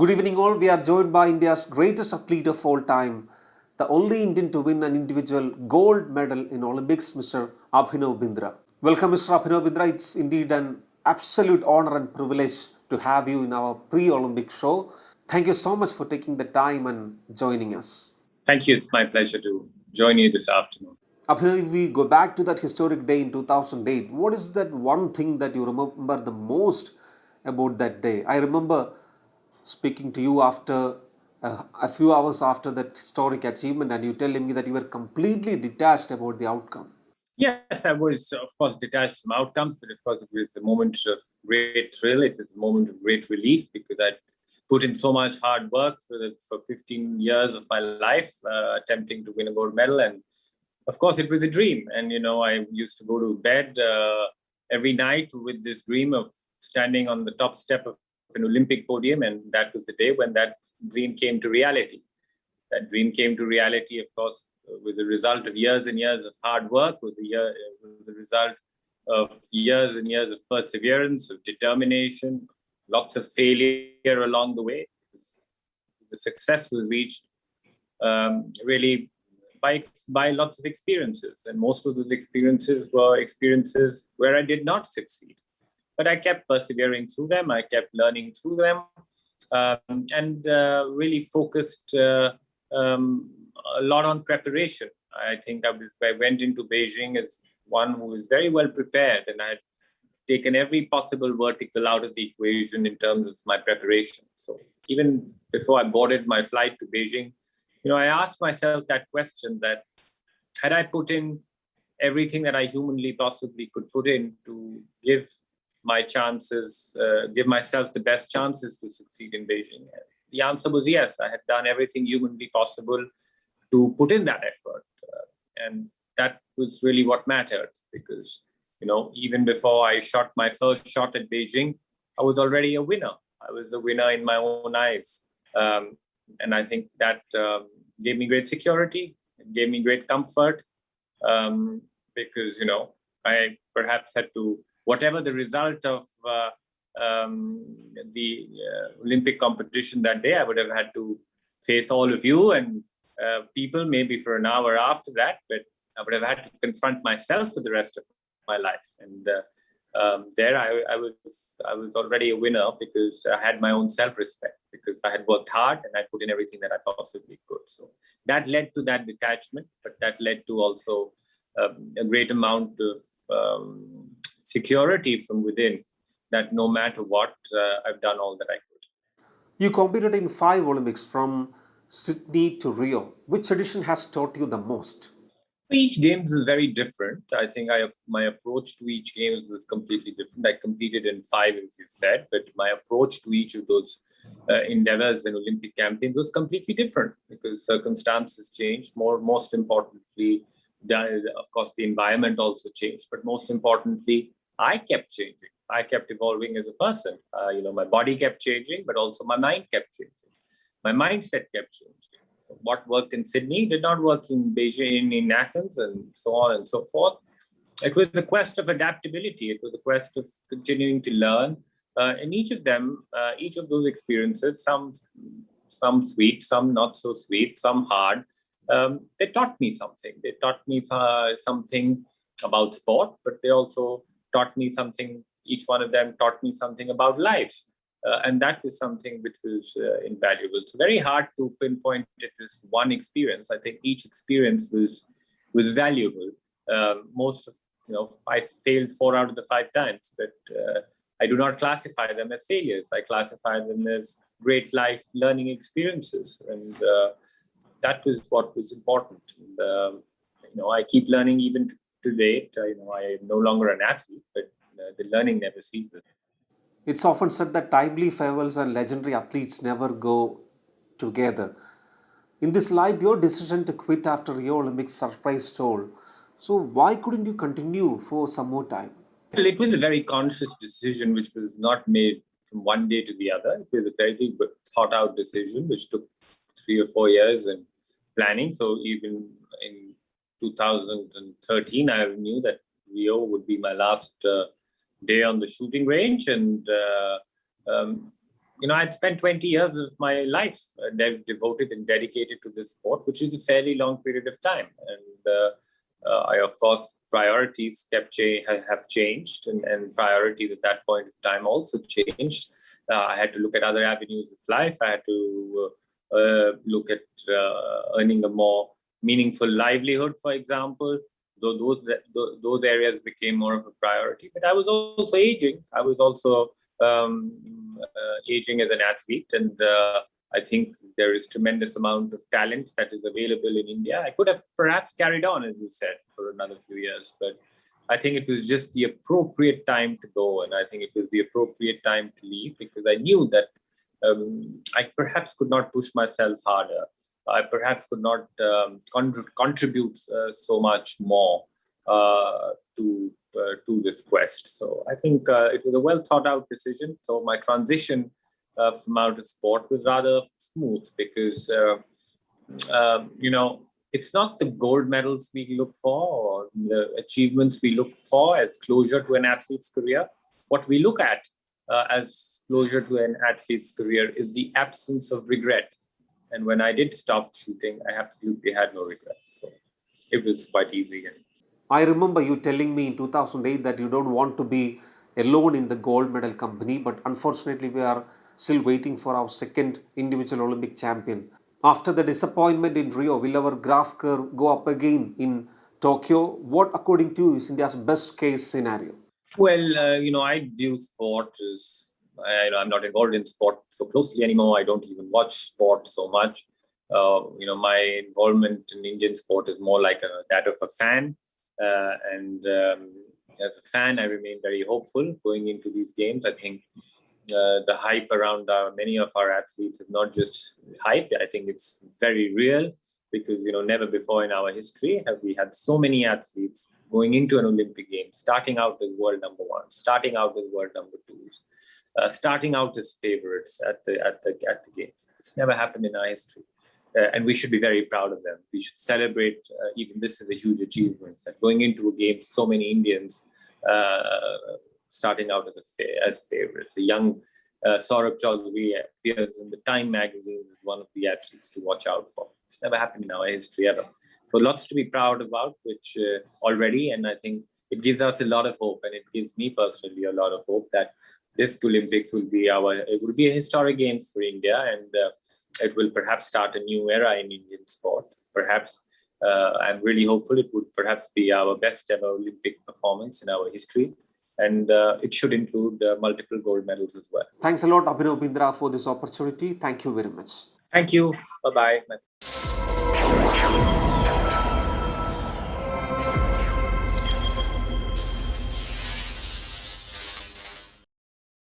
Good evening, all. We are joined by India's greatest athlete of all time, the only Indian to win an individual gold medal in Olympics, Mr. Abhinav Bindra. Welcome, Mr. Abhinav Bindra. It's indeed an absolute honor and privilege to have you in our pre Olympic show. Thank you so much for taking the time and joining us. Thank you. It's my pleasure to join you this afternoon. Abhinav, if we go back to that historic day in 2008, what is that one thing that you remember the most about that day? I remember speaking to you after a few hours after that historic achievement, and you telling me that you were completely detached about the outcome. Yes, I was, of course, detached from outcomes, but of course, it was a moment of great thrill. It was a moment of great relief because I put in so much hard work for 15 years of my life, attempting to win a gold medal. And of course, it was a dream. And, I used to go to bed every night with this dream of standing on the top step of an Olympic podium. And that was the day when that dream came to reality. That dream came to reality, of course, with the result of years and years of hard work, with the result of years and years of perseverance, of determination, lots of failure along the way. The success was reached really by lots of experiences, and most of those experiences were experiences where I did not succeed. But I kept persevering through them. I kept learning through them, and really focused a lot on preparation. I think I went into Beijing as one who was very well prepared, and I had taken every possible vertical out of the equation in terms of my preparation. So even before I boarded my flight to Beijing, I asked myself that question, that had I put in everything that I humanly possibly could put in to give myself the best chances to succeed in Beijing? The answer was yes. I had done everything humanly possible to put in that effort. And that was really what mattered, because, even before I shot my first shot at Beijing, I was already a winner. I was a winner in my own eyes. And I think that gave me great security. It gave me great comfort, because, I perhaps had to, whatever the result of the Olympic competition that day, I would have had to face all of you and people maybe for an hour after that, but I would have had to confront myself for the rest of my life. And there I was already a winner, because I had my own self-respect, because I had worked hard and I put in everything that I possibly could. So that led to that detachment, but that led to also a great amount of security from within, that no matter what, I've done all that I could. You competed in 5 Olympics from Sydney to Rio. Which edition has taught you the most? Each game is very different. I think my approach to each game was completely different. I competed in 5, as you said, but my approach to each of those endeavors and Olympic campaigns was completely different, because circumstances changed. Most importantly, of course, the environment also changed, but most importantly, I kept changing. I kept evolving as a person. My body kept changing, but also my mind kept changing. My mindset kept changing. So what worked in Sydney did not work in Beijing, in Athens, and so on and so forth. It was the quest of adaptability. It was the quest of continuing to learn. And each of those experiences, some sweet, some not so sweet, some hard, they taught me something. They taught me something about sport, but they also taught me something. Each one of them taught me something about life. And that was something which was invaluable. So very hard to pinpoint it as one experience. I think each experience was valuable. I failed 4 out of the 5 times, but I do not classify them as failures. I classify them as great life learning experiences, and that was what was important. And, I keep learning even to date. I am no longer an athlete, but the learning never ceases. It's often said that timely farewells and legendary athletes never go together. In this light, your decision to quit after Rio Olympics surprised all. So why couldn't you continue for some more time? Well, it was a very conscious decision, which was not made from one day to the other. It was a very thought out decision, which took 3 or 4 years in planning. So even in 2013, I knew that Rio would be my last day on the shooting range. And I'd spent 20 years of my life devoted and dedicated to this sport, which is a fairly long period of time. And of course, priorities have changed, and priorities at that point of time also changed. I had to look at other avenues of life. I had to look at earning a more meaningful livelihood, for example. Though those areas became more of a priority. But I was also aging. I was also aging as an athlete, and I think there is tremendous amount of talent that is available in India. I could have perhaps carried on, as you said, for another few years, but I think it was just the appropriate time to go, and I think it was the appropriate time to leave, because I knew that I perhaps could not push myself harder. I perhaps could not contribute so much more to this quest. So I think it was a well thought out decision. So my transition from out of sport was rather smooth, because it's not the gold medals we look for or the achievements we look for as closure to an athlete's career. What we look at as closure to an athlete's career is the absence of regret. And when I did stop shooting, I absolutely had no regrets. So it was quite easy. I remember you telling me in 2008 that you don't want to be alone in the gold medal company, but unfortunately, we are still waiting for our second individual Olympic champion. After the disappointment in Rio, will our graph curve go up again in Tokyo? What, according to you, is India's best case scenario? Well, I view sport as I'm not involved in sport so closely anymore. I don't even watch sport so much. My involvement in Indian sport is more like that of a fan. And as a fan, I remain very hopeful going into these games. I think the hype around many of our athletes is not just hype. I think it's very real, because never before in our history have we had so many athletes going into an Olympic game, starting out as world number one, starting out as world number twos, starting out as favorites at the games. It's never happened in our history. And we should be very proud of them. We should celebrate, even this is a huge achievement, that going into a game, so many Indians starting out as favorites. A young Saurabh Chaudhary appears in the Time magazine as one of the athletes to watch out for. It's never happened in our history ever. So lots to be proud about, which already, and I think it gives us a lot of hope, and it gives me personally a lot of hope that this Olympics will be a historic games for India, and it will perhaps start a new era in Indian sport. Perhaps I'm really hopeful it would perhaps be our best ever Olympic performance in our history. And it should include multiple gold medals as well. Thanks a lot, Abhinav Bindra, for this opportunity. Thank you very much. Thank you. Bye-bye.